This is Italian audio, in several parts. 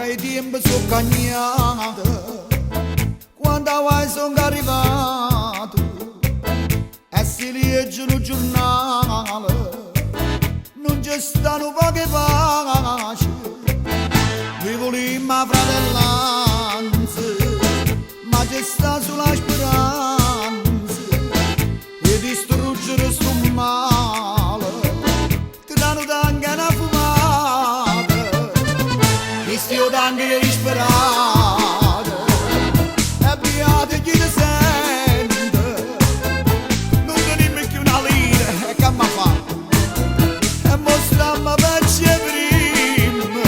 i tempi sono cagnati, quando vai sono arrivato, e si leggono il giornale, non ci stanno poche pace, vivo lì ma fratellanza, ma c'è sta sulla speranza, e distruggere sto male, ti danno anche una fumata, e stiamo anche disperati, e beati chi ti sente, non tenemmo più una lira, e che mi fa? E mostriamo vecchie prima,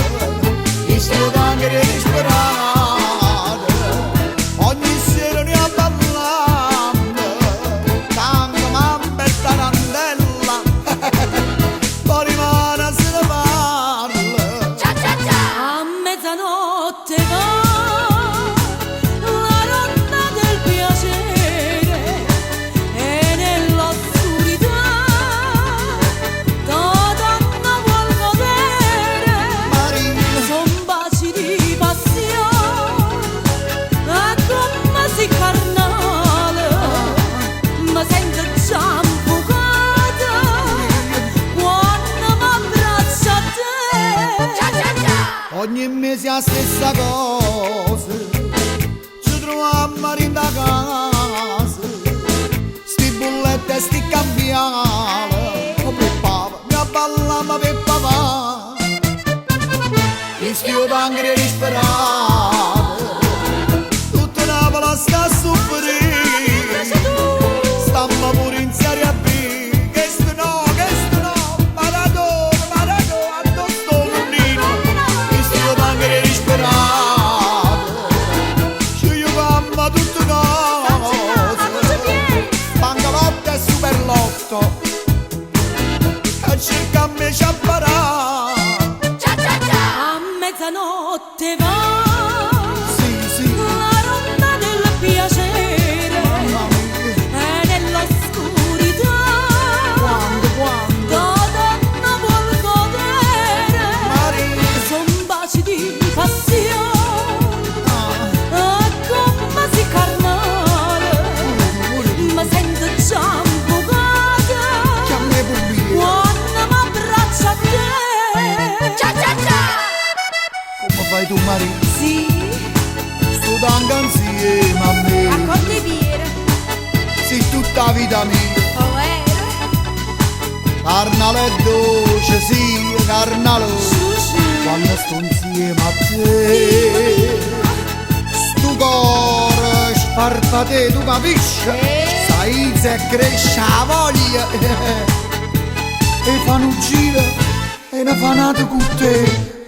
e stiamo anche disperati, ogni sera ne parlando, tanto mamma e tarantella, poi rimane se ne parla. A mezzanotte va la donna del piacere e nell'oscurità da donna vuol godere. Marina, Son baci di passione, a come si carnale, ma senza ciampocata, quando m'abbraccia a te. ogni mese la stessa cosa, ci troviamo in da casa, sti bullette e sti cambiali, come papà, mi abballamo per papà, e stiamo anche disperati, tutta una pala sta a soffrire, stamma pure in Serie B, questo no, Maradona, addosso l'unino, e stiamo anche disperati, ci giocammo tutte cose, bangalotto e superlotto, e cercammo di sciapparare. A mezzanotte va Sì, la ronda del piacere mamma mia, e nell'oscurità quando, da donna vuol godere. Marina, Son baci di passione, ah, come si carnale, ma senza ciampocata, che a me pure, quando m'abbraccia a te. come fai tu Marina? Sì, Sto tanto insieme a me, condividere, sei tutta la vita mia, ovvero, carnale e dolce, sì, carnale, quando sto insieme a te, sto cuore sparpate, tu capisci? Sai se cresce la voglia, e fanno un giro, e ne fanno con te,